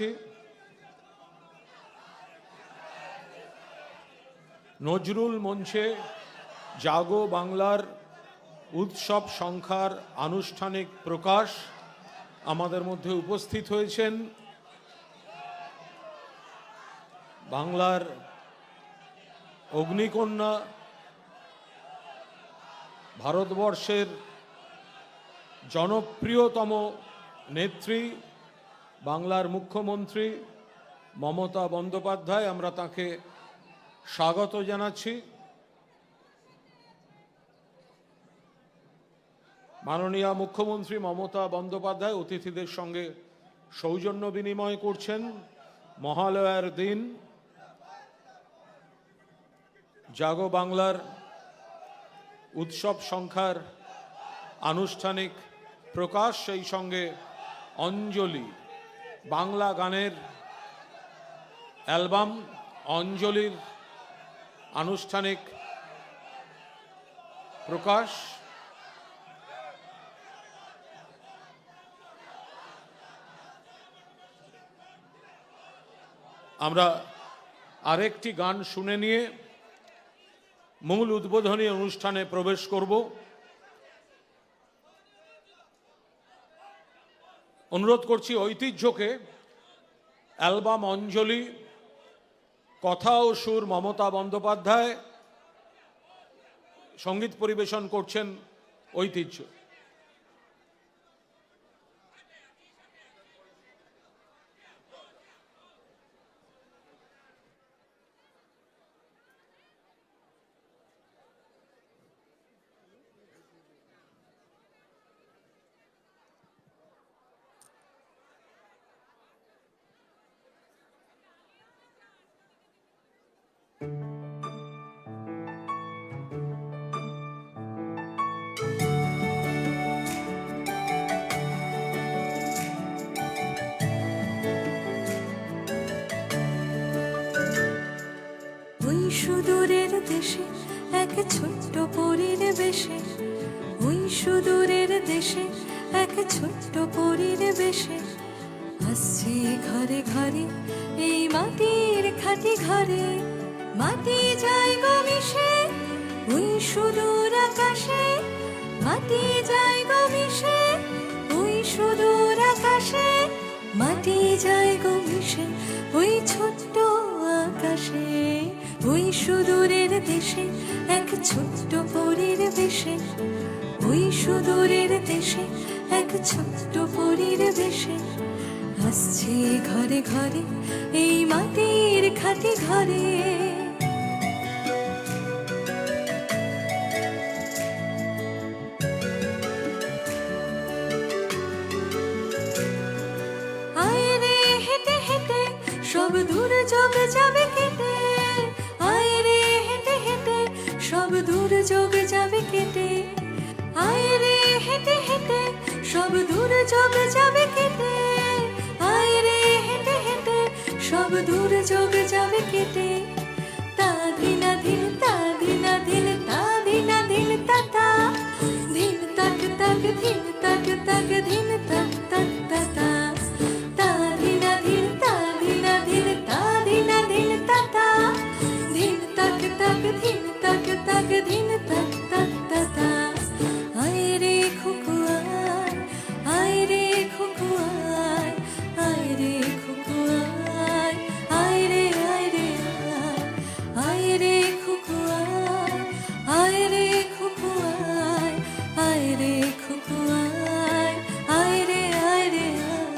জানাচ্ছি। নজরুল মঞ্চে জাগো বাংলার উৎসব সংখ্যার আনুষ্ঠানিক প্রকাশ। আমাদের মধ্যে উপস্থিত হয়েছেন বাংলার অগ্নিকন্যা, ভারতবর্ষের জনপ্রিয়তম নেত্রী, বাংলার মুখ্যমন্ত্রী মমতা বন্দ্যোপাধ্যায়। আমরা তাকে স্বাগত জানাচ্ছি। মাননীয় মুখ্যমন্ত্রী মমতা বন্দ্যোপাধ্যায় অতিথিদের সঙ্গে সৌজন্য বিনিময় করছেন। মহালয়ার দিন জাগো বাংলার উৎসব সংখ্যার আনুষ্ঠানিক প্রকাশ, সেই সঙ্গে অঞ্জলি বাংলা গানের অ্যালবাম অঞ্জলির আনুষ্ঠানিক প্রকাশ। আমরা আরেকটি গান শুনে নিয়ে মূল উদ্বোধনী অনুষ্ঠানে প্রবেশ করব। অনুরোধ করছি ঐতিহ্যকে। অ্যালবাম অঞ্জলি, কথা ও সুর মমতা বন্দ্যোপাধ্যায়, সঙ্গীত পরিবেশন করছেন ঐতিহ্য। সুদূরের দেশে এক ছোট্ট পরিবেশে, ওই সুদূরের দেশে এক ছোট্ট পরিবেশে আসছে ঘরে ঘরে এই মাটির খাঁটি ঘরে। মাটি যায় গো মিশে ওই সুদূর আকাশে, মাটি যায় গো মিশে ওই সুদূর আকাশে, মাটি যায় গো মিশে ওই ছোট্ট আকাশে। ওই সুদূরের দেশে এক ছোট্ট পরিবেশে, ওই সুদূরের দেশে এক ছোট্ট পরিবেশে আসছে ঘরে ঘরে এই মাটির খাঁটি ঘরে। আয় রে হেঁটে হেঁটে সব দূর যোগ যাবে কেটে, আয় রে হেঁটে হেঁটে সব দূর যোগ যাবে কেটে, আয় রে হেঁটে হেঁটে সব দূর যোগ যাবে কেটে, আয় রে হেঁটে হেঁটে সব দূর যোগ যাবে কেটে। তা ধিনা ধিন তা ধিনা ধিন তা ধিনা ধিন তা তা ধিন তাক তাক ধিন তাক তাক ধিন তাক তাক তা তা তা ধিনা ধিন তা ধিনা ধিন তা ধিনা ধিন তা তা ধিন তাক তাক ধিন তাক তাক ধিন তাক তাক তা তা। আয় রে খুকু আয়, আয় রে খুকু আয়, আয় রে খুকু আয়, আয় রে আয় রে আয়, আয় রে খুকু আয়, আয় রে খুকু আয়, আয় রে খুকু আয়, আয় রে আয় রে আয়।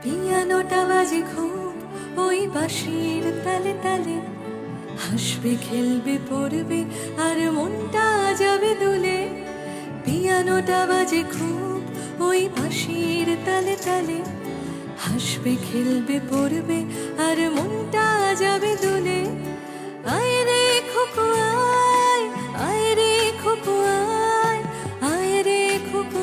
পিয়ানোটা বাজে খুব ওই বাঁশির তালে তালে, হাসবে খেলবে পড়বে আর মনটা যাবে দুলে। পিয়ানোটা বাজে খুব ওই বাঁশির তালে তালে, হাসবে খেলবে পড়বে আর মনটা যাবে দুলে। আয় রে খুকু আয়, আয় রে খুকু আয়, আয় রে খুকু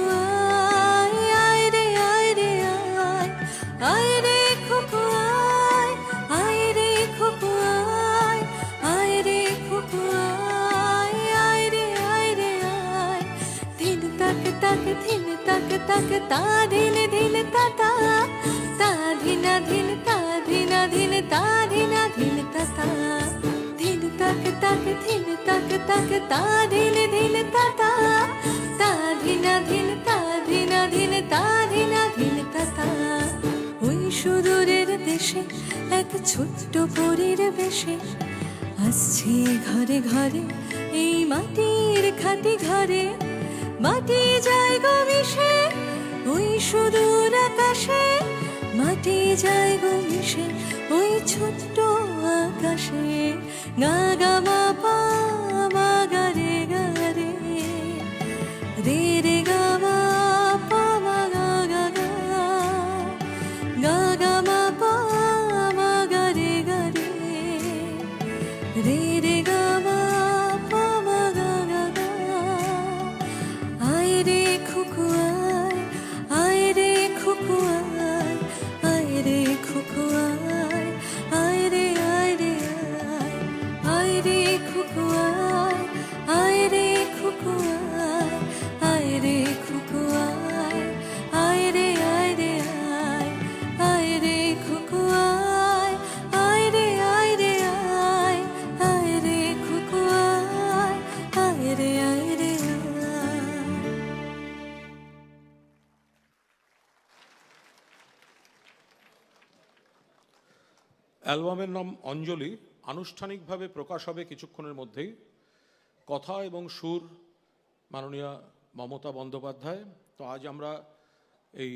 তাক তাক ধিন তাক তাক তা ধিন ধিন তা তা তা ধিনা ধিন তা ধিনা ধিন তা ধিনা ধিন তা তা ধিন তাক তাক ধিন তাক তাক তা ধিন ধিন তা তা তা ধিনা ধিন তা ধিনা ধিন তা ধিনা ধিন তা তা ওই সুদূরের দেশে এক ছোট্ট পরীর বেশে আসছে ঘরে ঘরে এই মাটির খাঁটি ঘরে মাটি যায় গো মিশে ওই সুদূর আকাশে মাটি যায় গো মিশে ওই ছোট্ট আকাশে গা গা মা পা মা গা রে রে রে গা মা পা মা গা গা গা গা গা মা পা মা গা রে রে রে গা মা পা মা গা গা গা আয় রে খুকু আয় রে খুকু আয় রে খুকু আয় রে আয় রে খুকু আয় রে খুকু আয় রে খুকু আয় রে আয় রে খুকু আয় রে আয় রে খুকু আয় রে আয়। অ্যালবামের নাম অঞ্জলি, আনুষ্ঠানিকভাবে প্রকাশ হবে কিছুক্ষণের মধ্যেই। কথা এবং সুর মাননীয়া মমতা বন্দ্যোপাধ্যায়। তো আজ আমরা এই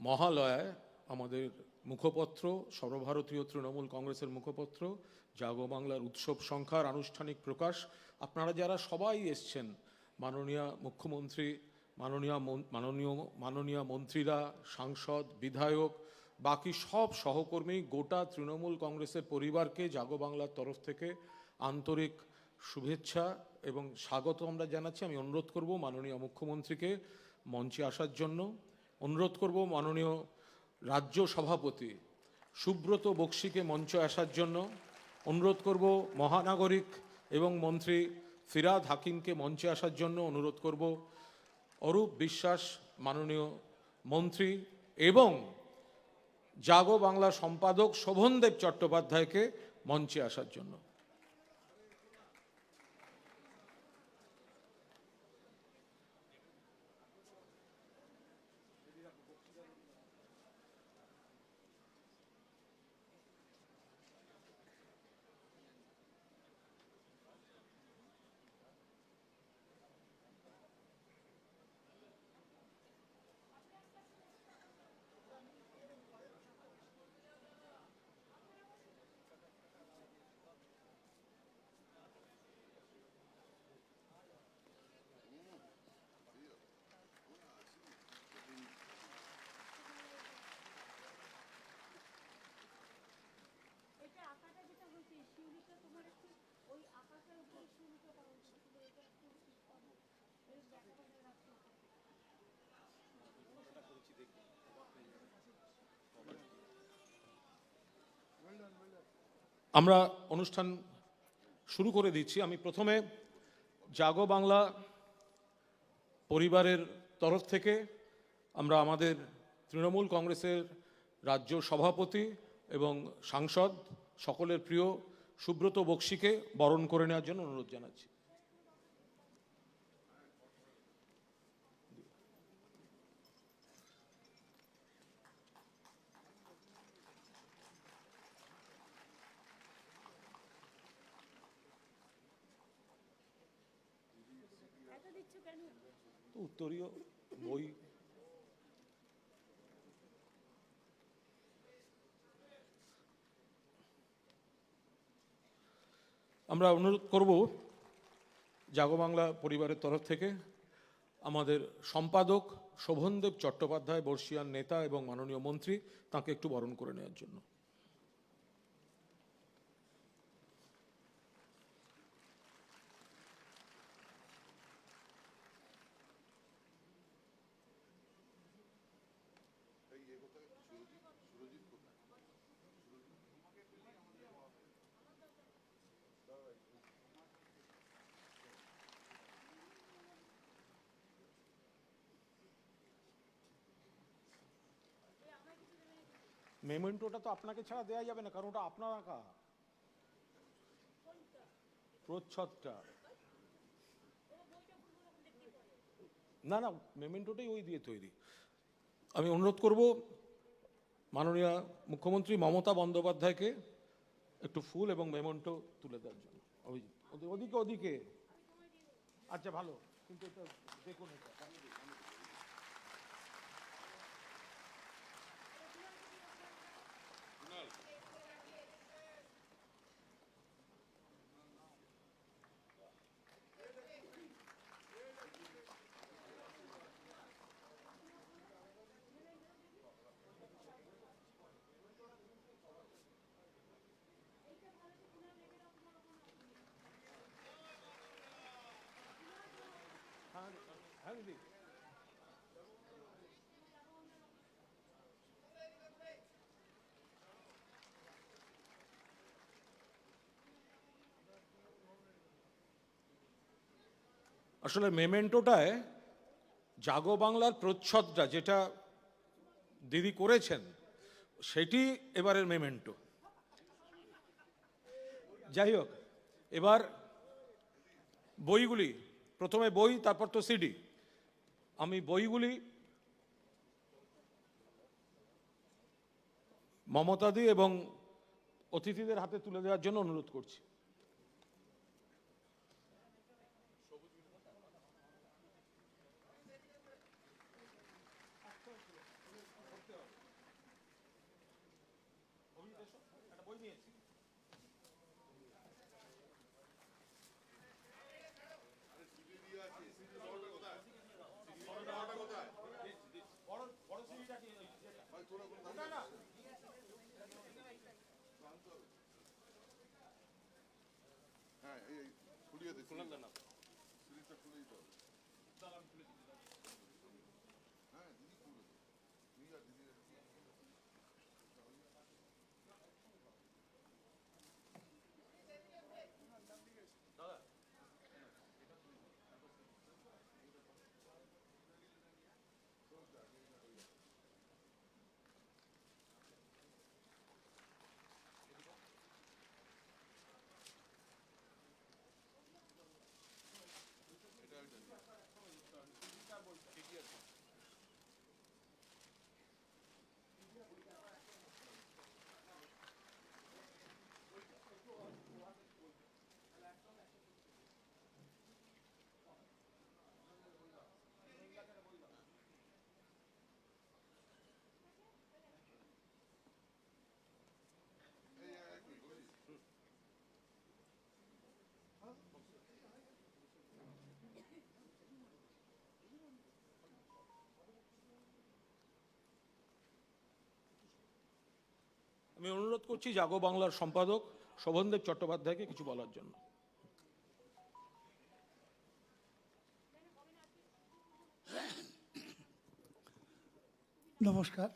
মহালয়ায় আমাদের মুখপত্র, সর্বভারতীয় তৃণমূল কংগ্রেসের মুখপত্র জাগো বাংলার উৎসব সংখ্যার আনুষ্ঠানিক প্রকাশ। আপনারা যারা সবাই এসছেন, মাননীয়া মুখ্যমন্ত্রী, মাননীয় মন্ত্রীরা, সাংসদ, বিধায়ক, বাকি সব সহকর্মী, গোটা তৃণমূল কংগ্রেসের পরিবারকে জাগো বাংলার তরফ থেকে আন্তরিক শুভেচ্ছা এবং স্বাগত আমরা জানাচ্ছি। আমি অনুরোধ করব মাননীয় মুখ্যমন্ত্রীকে মঞ্চে আসার জন্য, অনুরোধ করব মাননীয় রাজ্য সভাপতি সুব্রত বক্সিকে মঞ্চে আসার জন্য, অনুরোধ করব মহানাগরিক এবং মন্ত্রী ফিরাদ হাকিমকে মঞ্চে আসার জন্য, অনুরোধ করব অরূপ বিশ্বাস মাননীয় মন্ত্রী এবং জাগো বাংলা সম্পাদক শোভনদেব চট্টোপাধ্যায়কে মঞ্চে আসার জন্য। আমরা অনুষ্ঠান শুরু করে দিচ্ছি। আমি প্রথমে জাগো বাংলা পরিবারের তরফ থেকে আমরা আমাদের তৃণমূল কংগ্রেসের রাজ্য সভাপতি এবং সাংসদ সকলের প্রিয় সুব্রত বক্সিকে বরণ করে নেওয়ার জন্য অনুরোধ জানাচ্ছি। উত্তরীয় বই আমরা অনুরোধ করব জাগো বাংলা পরিবারের তরফ থেকে আমাদের সম্পাদক শোভনদেব চট্টোপাধ্যায়, বর্ষিয়ান নেতা এবং মাননীয় মন্ত্রী, তাকে একটু বরণ করে নেওয়ার জন্য। মেমেন্টোটা তো আপনাকে ছাড়া দেওয়া যাবে না, কারণ ওটা আপনার আঁকা প্রচ্ছদটা। না না, মেমেন্টোটাই ওই দিয়ে তৈরি। আমি অনুরোধ করব মাননীয় মুখ্যমন্ত্রী মমতা বন্দ্যোপাধ্যায়কে একটু ফুল এবং মেমেন্টো তুলে দেওয়ার জন্য। ওদিকে ওদিকে, আচ্ছা ভালো, কিন্তু এটা দেখুন, এটা হ্যাঁ হ্যাঁ দিদি। আসলে মেমেন্টোটায় জাগো বাংলার প্রচ্ছদটা যেটা দিদি করেছেন সেটি এবারের মেমেন্টো। যাই হোক, এবার বইগুলি, প্রথমে বই, তারপর তো সিডি। আমি বইগুলি মমতাদি এবং অতিথিদের হাতে তুলে দেওয়ার জন্য অনুরোধ করছি। হ্যাঁ, এই খুলিয়ে দে, খুলে না, সিরিজটা খুলে দিতে হবে। হ্যাঁ, দিদি খুলে দে, তুই আর দিদি। আমি অনুরোধ করছি জাগো বাংলার সম্পাদক শোভনদেব চট্টোপাধ্যায়কে কিছু বলার জন্য। নমস্কার।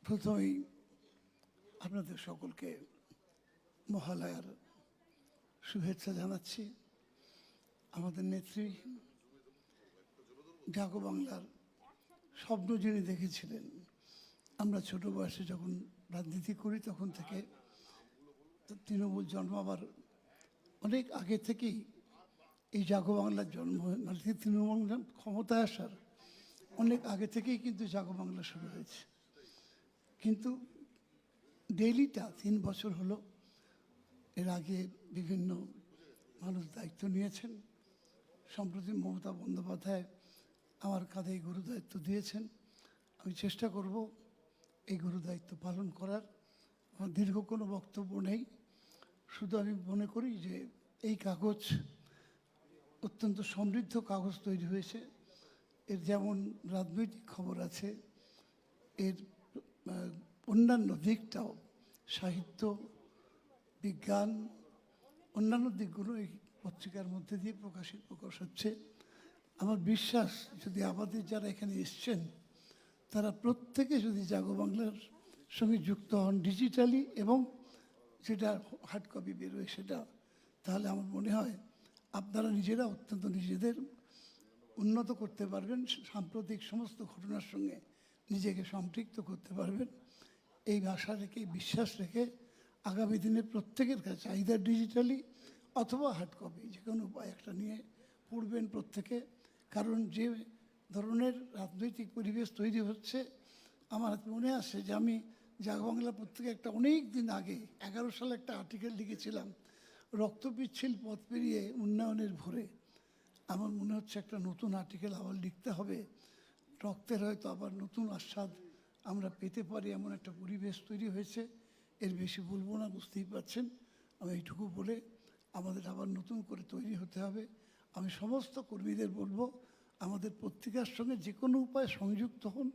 প্রথমেই আপনাদের সকলকে মহালয়ার শুভেচ্ছা জানাচ্ছি। আমাদের নেত্রী জাগো বাংলার স্বপ্ন যিনি দেখেছিলেন, আমরা ছোট বয়সে যখন রাজনীতি করি তখন থেকে তৃণমূল জন্মাবার অনেক আগে থেকেই এই জাগো বাংলার জন্ম, মানে তৃণমূল ক্ষমতায় আসার অনেক আগে থেকেই কিন্তু জাগো বাংলা শুরু হয়েছে। কিন্তু ডেইলিটা 3 বছর হলো। এর আগে বিভিন্ন মানুষ দায়িত্ব নিয়েছেন। সম্প্রতি মমতা বন্দ্যোপাধ্যায় আমার কাঁধে এই গুরুদায়িত্ব দিয়েছেন। আমি চেষ্টা করব এই গুরুদায়িত্ব পালন করার। আমার দীর্ঘ কোনো বক্তব্য নেই, শুধু আমি মনে করি যে এই কাগজ অত্যন্ত সমৃদ্ধ কাগজ তৈরি হয়েছে। এর যেমন রাজনৈতিক খবর আছে, এর অন্যান্য দিকটাও, সাহিত্য, বিজ্ঞান, অন্যান্য দিকগুলো এই পত্রিকার মধ্যে দিয়ে প্রকাশ হচ্ছে। আমার বিশ্বাস, যদি আমাদের যারা এখানে এসছেন তারা প্রত্যেকে যদি জাগো বাংলার সঙ্গে যুক্ত হন ডিজিটালি এবং যেটা হার্ড কপি বেরোয় সেটা, তাহলে আমার মনে হয় আপনারা নিজেরা অত্যন্ত নিজেদের উন্নত করতে পারবেন, সাম্প্রতিক সমস্ত ঘটনার সঙ্গে নিজেকে সম্পৃক্ত করতে পারবেন। এই আশা রেখে, বিশ্বাস রেখে আগামী দিনে প্রত্যেকের কাছে আইদার ডিজিটালি অথবা হার্ড কপি যে কোনো উপায় একটা নিয়ে পড়বেন প্রত্যেকে। কারণ যে ধরনের রাজনৈতিক পরিবেশ তৈরি হচ্ছে, আমার মনে আছে যে আমি জাগবাংলা পত্রিকা একটা অনেক দিন আগে 11 সালে একটা আর্টিকেল লিখেছিলাম, রক্ত পিচ্ছিল পথ পেরিয়ে উন্নয়নের ভোরে। আমার মনে হচ্ছে একটা নতুন আর্টিকেল আবার লিখতে হবে, রক্তের হয়তো আবার নতুন আস্বাদ আমরা পেতে পারি, এমন একটা পরিবেশ তৈরি হয়েছে। এর বেশি বলবো না, বুঝতেই পারছেন। আমি এইটুকু বলে আমাদের আবার নতুন করে তৈরি হতে হবে। আমি সমস্ত কর্মীদের বলবো আমাদের পত্রিকার সঙ্গে যে কোনো উপায়ে সংযুক্ত হন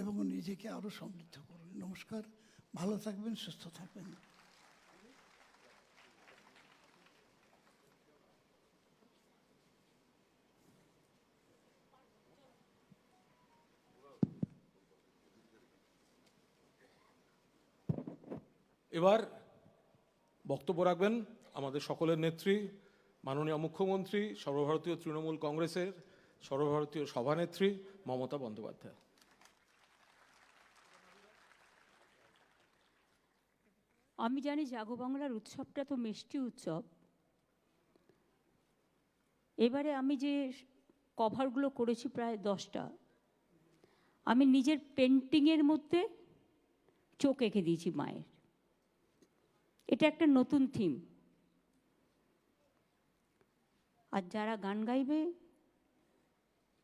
এবং নিজেকে আরও সমৃদ্ধ করুন। নমস্কার, ভালো থাকবেন, সুস্থ থাকবেন। এবার বক্তব্য রাখবেন আমাদের সকলের নেত্রী, মাননীয় মুখ্যমন্ত্রী, সর্বভারতীয় তৃণমূল কংগ্রেসের সর্বভারতীয় সভানেত্রী মমতা বন্দ্যোপাধ্যায়। আমি জানি জাগো বাংলার উৎসবটা তো মিষ্টি উৎসব। এবারে আমি যে কভারগুলো করেছি প্রায় 10টা, আমি নিজের পেন্টিংয়ের মধ্যে চোখ এঁকে দিয়েছি মায়ের। এটা একটা নতুন থিম। আর যারা গান গাইবে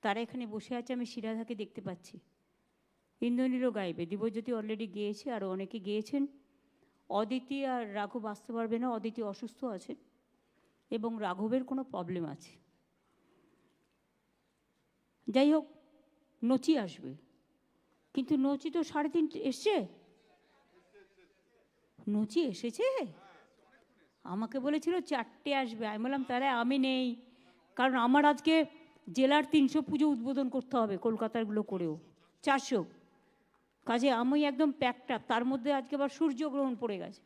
তারা এখানে বসে আছে, আমি শিরাধাকে দেখতে পাচ্ছি। ইন্দ্রনীলও গাইবে, দিব্যজ্যোতি অলরেডি গেয়েছে, আরও অনেকে গেয়েছেন। অদিতি আর রাঘব আসতে পারবে না, অদিতি অসুস্থ আছে এবং রাঘবের কোনো প্রবলেম আছে। যাই হোক, নচি আসবে, কিন্তু নচি তো 3:30 এসছে। নচি এসেছে, আমাকে বলেছিল 4টে আসবে। আমি বললাম তাহলে আমি নেই, কারণ আমার আজকে জেলার 300 পুজো উদ্বোধন করতে হবে, কলকাতারগুলো করেও 400। কাজে আমি একদম প্যাকড আপ। তার মধ্যে আজকে আবার সূর্যগ্রহণ পড়ে গেছে।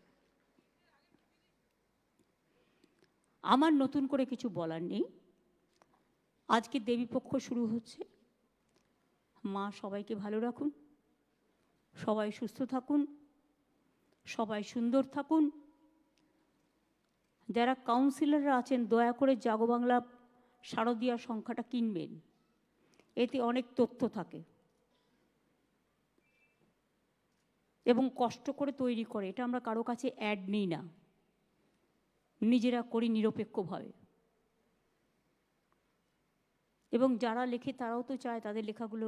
আমার নতুন করে কিছু বলার নেই। আজকে দেবীপক্ষ শুরু হচ্ছে। মা সবাইকে ভালো রাখুন, সবাই সুস্থ থাকুন, সবাই সুন্দর থাকুন। যারা কাউন্সিলররা আছেন দয়া করে জাগো বাংলা শারদীয়া সংখ্যাটা কিনবেন, এতে অনেক তথ্য থাকে এবং কষ্ট করে তৈরি করে। এটা আমরা কারো কাছে অ্যাড নিই না, নিজেরা করি নিরপেক্ষভাবে। এবং যারা লেখে তারাও তো চায় তাদের লেখাগুলো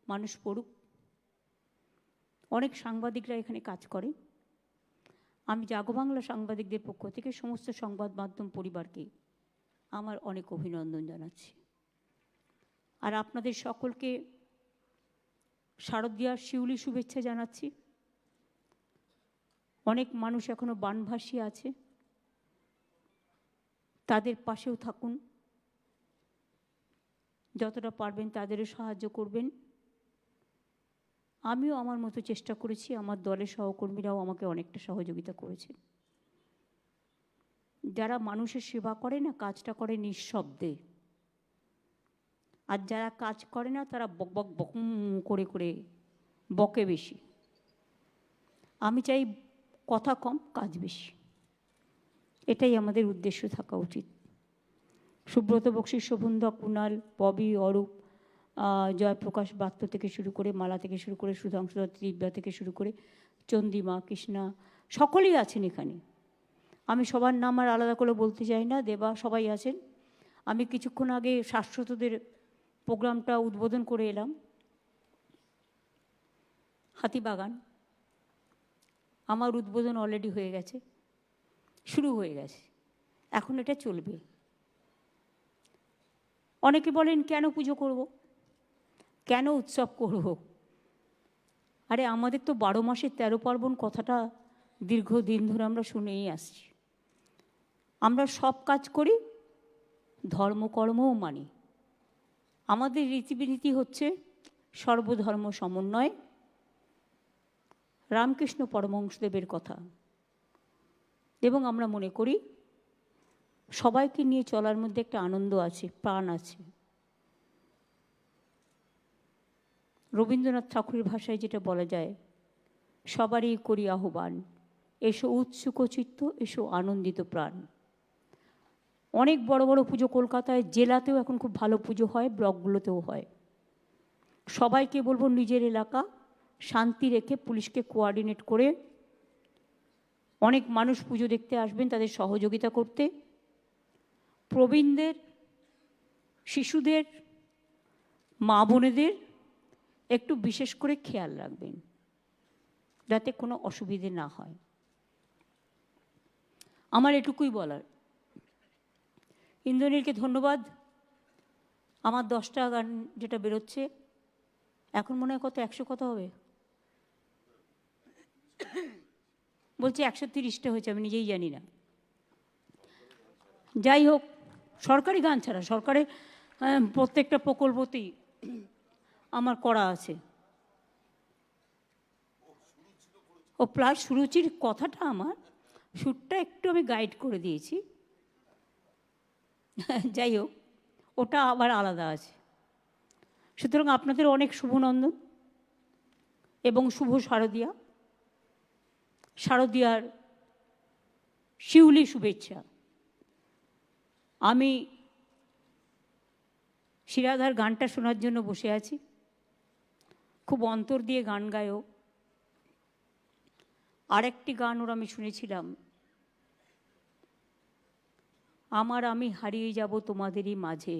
মানুষ পড়ুক। অনেক সাংবাদিকরা এখানে কাজ করে। আমি জাগো বাংলা সাংবাদিকদের পক্ষ থেকে সমস্ত সংবাদ মাধ্যম পরিবারকে আমার অনেক অভিনন্দন জানাচ্ছি। আর আপনাদের সকলকে শারদীয়ার শিউলি শুভেচ্ছা জানাচ্ছি। অনেক মানুষ এখনো বানভাসী আছে, তাদের পাশেও থাকুন, যতটা পারবেন তাদেরও সাহায্য করবেন। আমিও আমার মতো চেষ্টা করেছি, আমার দলের সহকর্মীরাও আমাকে অনেকটা সহযোগিতা করেছে। যারা মানুষের সেবা করে না, কাজটা করে নিঃশব্দে। আর যারা কাজ করে না তারা বক বক বক করে করে বকে বেশি। আমি চাই কথা কম, কাজ বেশি। এটাই আমাদের উদ্দেশ্য থাকা উচিত। সুব্রত বক্সী, শোভনদা, কুণাল, ববি, অরূপ, জয়প্রকাশ বাত্য থেকে শুরু করে, মালা থেকে শুরু করে, সুধাংশু দত্ত, দিব্যা থেকে শুরু করে, চন্দিমা, কৃষ্ণা, সকলেই আছেন এখানে। আমি সবার নাম আর আলাদা করে বলতে চাই না, দেবা, সবাই আছেন। আমি কিছুক্ষণ আগে শাশ্বতদের প্রোগ্রামটা উদ্বোধন করে এলাম, হাতিবাগান। আমার উদ্বোধন অলরেডি হয়ে গেছে, শুরু হয়ে গেছে, এখন এটা চলবে। অনেকে বলেন কেন পুজো করব, কেন উৎসব করব? আরে আমাদের তো 12 মাসের 13 পার্বণ কথাটা দীর্ঘদিন ধরে আমরা শুনেই আসছি। আমরা সব কাজ করি, ধর্মকর্মও মানি। আমাদের রীতিনীতি হচ্ছে সর্বধর্ম সমন্বয়, রামকৃষ্ণ পরমহংসদেবের কথা। এবং আমরা মনে করি সবাইকে নিয়ে চলার মধ্যে একটা আনন্দ আছে, প্রাণ আছে। রবীন্দ্রনাথ ঠাকুরের ভাষায় যেটা বলা যায়, সবারই করি আহ্বান, এসো উৎসুক চিত্ত, এসো আনন্দিত প্রাণ। অনেক বড় বড় পুজো কলকাতায়, জেলাতেও এখন খুব ভালো পুজো হয়, ব্লকগুলোতেও হয়। সবাইকে বলবো নিজের এলাকা শান্তি রেখে পুলিশকে কোঅর্ডিনেট করে, অনেক মানুষ পুজো দেখতে আসবেন, তাদের সহযোগিতা করতে। প্রবীণদের, শিশুদের, মা বোনেদের একটু বিশেষ করে খেয়াল রাখবেন যাতে কোনো অসুবিধে না হয়। আমার এটুকুই বলার। ইন্দ্রনীলকে ধন্যবাদ। আমার 10টা গান যেটা বেরোচ্ছে, এখন মনে হয় কত, 100 কত হবে বলছে, 130টা হয়েছে, আমি নিজেই জানি না। যাই হোক, সরকারি গান ছাড়া সরকারের প্রত্যেকটা প্রকল্পতেই আমার করা আছে। ও প্লাস সুরুচির কথাটা, আমার সুরটা একটু আমি গাইড করে দিয়েছি। যাই হোক, ওটা আবার আলাদা আছে। সুতরাং আপনাদের অনেক শুভনন্দন এবং শুভ শারদিয়া। শারদিয়ার শিউলি শুভেচ্ছা। আমি শিরাধার গানটা শোনার জন্য বসে আছি। খুব অন্তর দিয়ে গান গায়ও। আরেকটি গান ওর আমি শুনেছিলাম, আমার আমি হারিয়ে যাব তোমাদেরই মাঝে,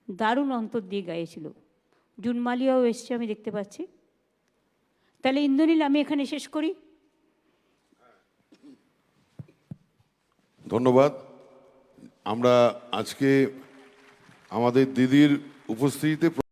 দারুণ অন্তর দিয়ে গাইছিল। জুনমালিয়াও এসছে, আমি দেখতে পাচ্ছি। তাহলে ইন্দ্রনীল, আমি এখানে শেষ করি। ধন্যবাদ। আমরা আজকে আমাদের দিদির উপস্থিতিতে